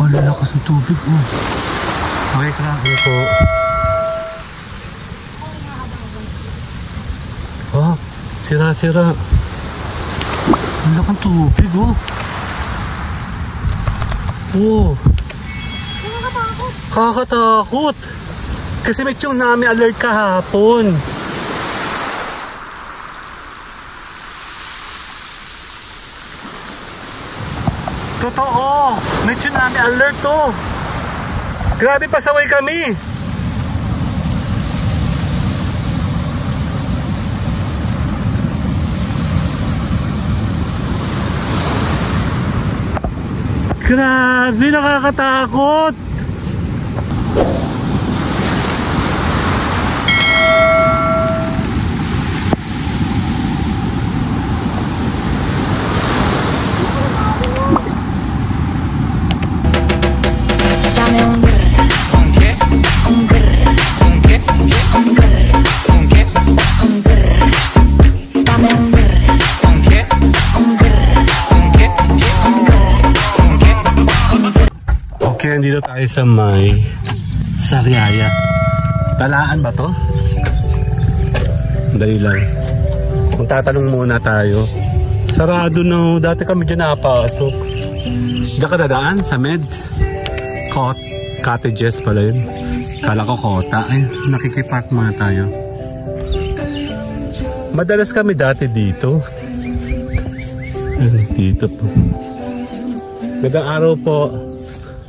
Oh, lalakas ng tubig, oh. Okay, kraken po. Oh, sira-sira. Ang lakas ng tubig, oh. Oh. Kakatakot. Kasi may tsunami alert kahapon. Totoo, may tsunami alert to. Grabe, pasaway kami. Grabe, nakakatakot. Okay, andito tayo sa may Sariaya. Talaan ba to? Dali lang. Kung tatanong muna tayo, sarado na. Dati kami dyan napasok. Diyan ka dadaan sa Meds Cottages pala yun. Kala ko Kota. Ay, nakikipark muna tayo. Madalas kami dati dito. Dito po. Magandang araw po.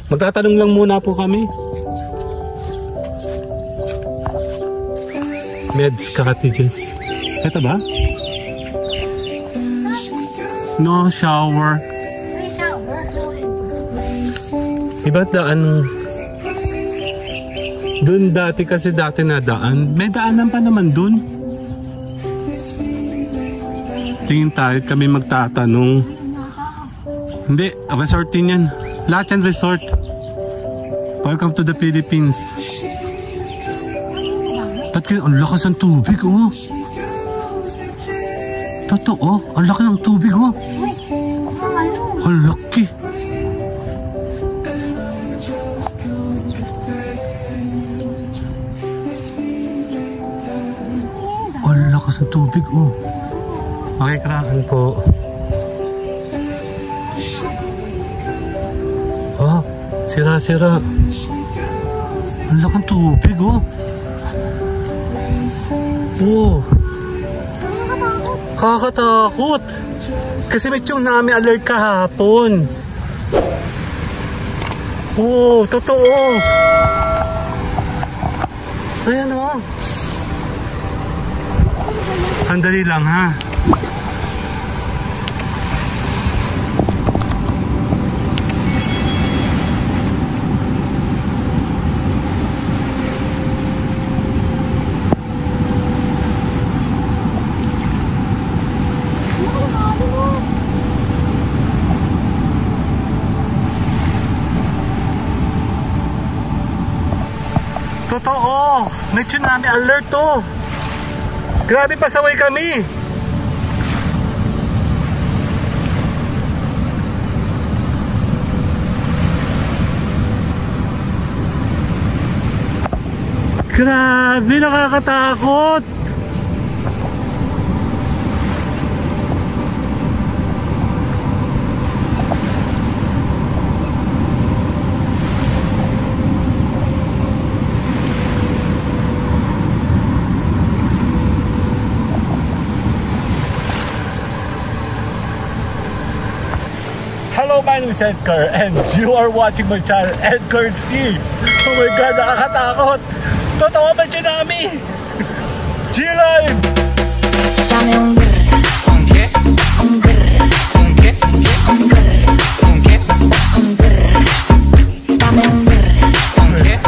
Magtatanong lang muna po kami. Meds Cottages. Ito ba? No shower. May shower. Iba't daan. Doon dati kasi dati na daan. May daanan pa naman doon. Tingin tayo kami magtatanong. Hindi, resort din yan. Lahat yan resort. Welcome to the Philippines. Ba't kayo? Ang lakas ng tubig, oh. Totoo, ang laki ng tubig, oh. Ang laki. Ang lakas ng tubig, oh. Okay, kraken po. Oh, sira-sira. Ang lakas ng tubig, oh. Oh. Kakatakot. Kasi may tsunami alert kahapon. Oh, totoo. Ayan, oh. Andali lang, ha. Totoo, may tsunami alert to. Grabe, pasaway kami. Grabe, nakakatakot. Hello, my name is Edgar and you are watching my channel, Edgar Ski. Oh my God, nakakatakot. Totoo ba tsunami? G-Live! Dame un grr, un grr, un grr, un grr, un grr, un grr, un grr. Dame un grr, un grr.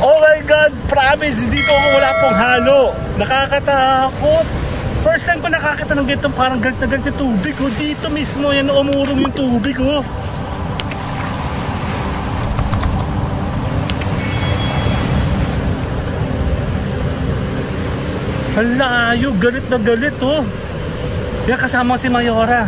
Oh my God, promise, hindi po wala pong halo. Nakakatakot. First time ko nakakita ng ganitong parang galit na galit na tubig, oh. Dito mismo yan, umurong yung tubig, oh. Halayo, galit na galit, oh. Kaya kasama si Mayora.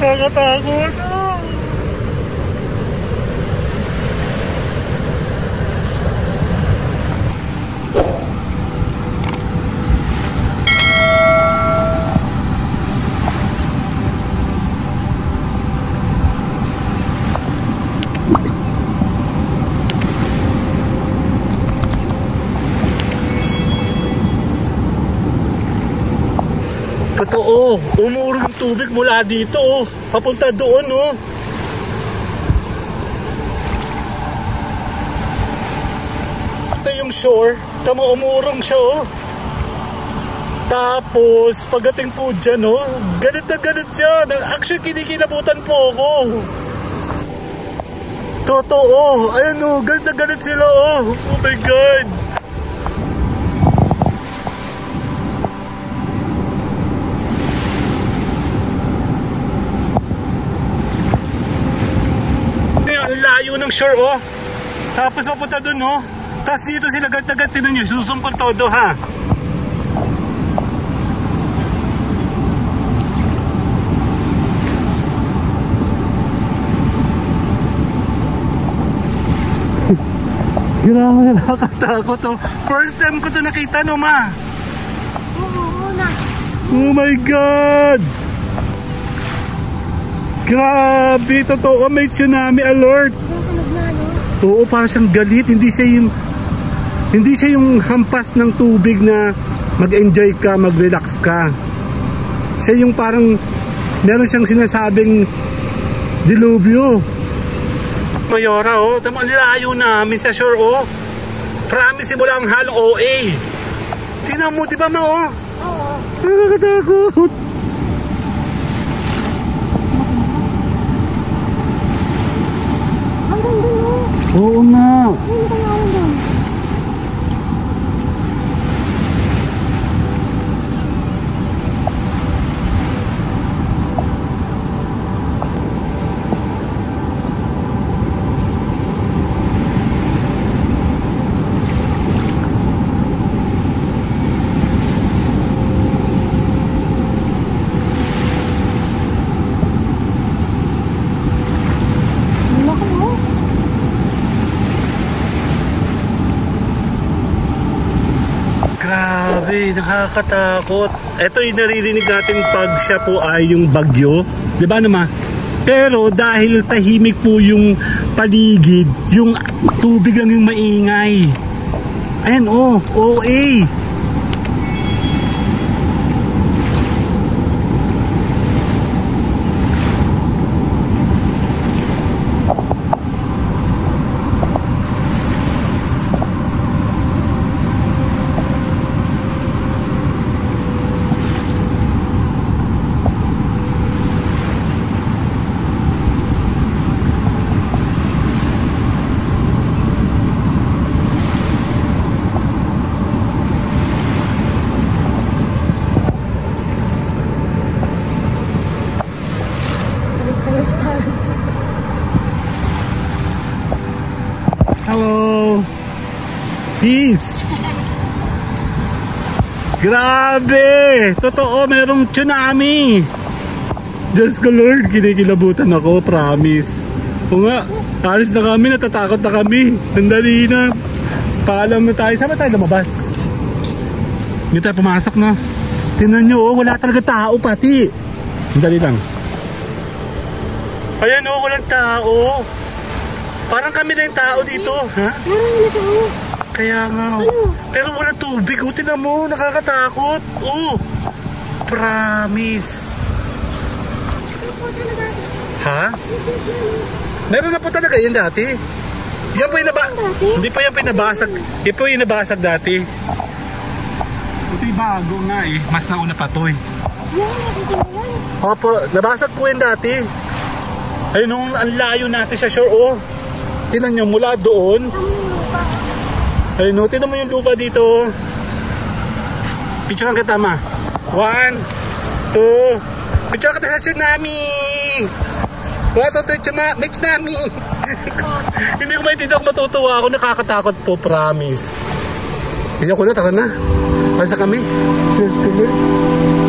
Nakakatakot. Oh. Totoo, umurong yung tubig mula dito, oh. Papunta doon, oh. Ito yung shore, tama umurong siya, oh. Tapos, pagdating po dyan, oh, ganit na ganit siya. Actually, kinikilabutan po ako. Totoo, ayan, oh, ganit na ganit sila, oh. Oh my God. Layo ng shore, oh. Tapos mapunta dun, oh. Tapos dito sila gad-gad, tinan nyo, susungkol todo, ha. Grabe, nakakatakot, oh. First time ko to nakita, no, ma. Oo na. Oh my God. Grabe, totoo, may tsunami alert. Tunog na, no? Oo, parang siyang galit. Hindi siya yung hampas ng tubig na mag-enjoy ka, mag-relax ka. Siya yung parang meron siyang sinasabing dilubyo. Mayora, oh, tama, nilayo namin sa shore, oh. Promise, wala ang halong OA. Tingnan mo, di ba, ma, oh? Oo. Nakakatakot. Hanggang doon, oh. Oo nga. Hindi ka ngayon doon. Grabe, nakakatakot. Ito yung naririnig natin pag siya po ay yung bagyo. Diba naman? Pero dahil tahimik po yung paligid, yung tubig lang yung maingay. Ayan, oh, OA. Hello. Peace. Grabe. Totoo, merong tsunami. Diyos ko Lord, kinikilabutan ako, promise. O nga, alis na kami, natatakot na kami. Sandali na. Paalam na tayo. Saan ba tayo lumabas? Hindi tayo pumasok, no? Tingnan nyo, oh, wala talaga tao pati. Sandali lang. Ayan, oh, walang tao. Parang kami na yung tao dito, ha? Meron nila sa ulo. Kaya nga. Ano? Pero walang tubig, oh, tingnan mo, nakakatakot. Oh, promise. Ha? Meron na po talaga yun dati. Yan po yung hindi pa yan pinabasag. Yan po yung nabasag dati. Ito yung bago nga eh. Mas nauna pa to eh. Yan, nakita mo yan. Opo, nabasag po yan dati. Ayun nung ang layo natin sa shore, oh. Tingnan nyo, mula doon. Ayun, no, tingnan mo yung lupa dito. Picture lang kita, ma. 1, 2. Picture kita sa tsunami. 1, 2, 3, may tsunami. Hindi ko maintindihan kung matutuwa ako. Nakakatakot po, promise. Hindi ko na, tara na. Pasa kami. Diyos ko, Lord.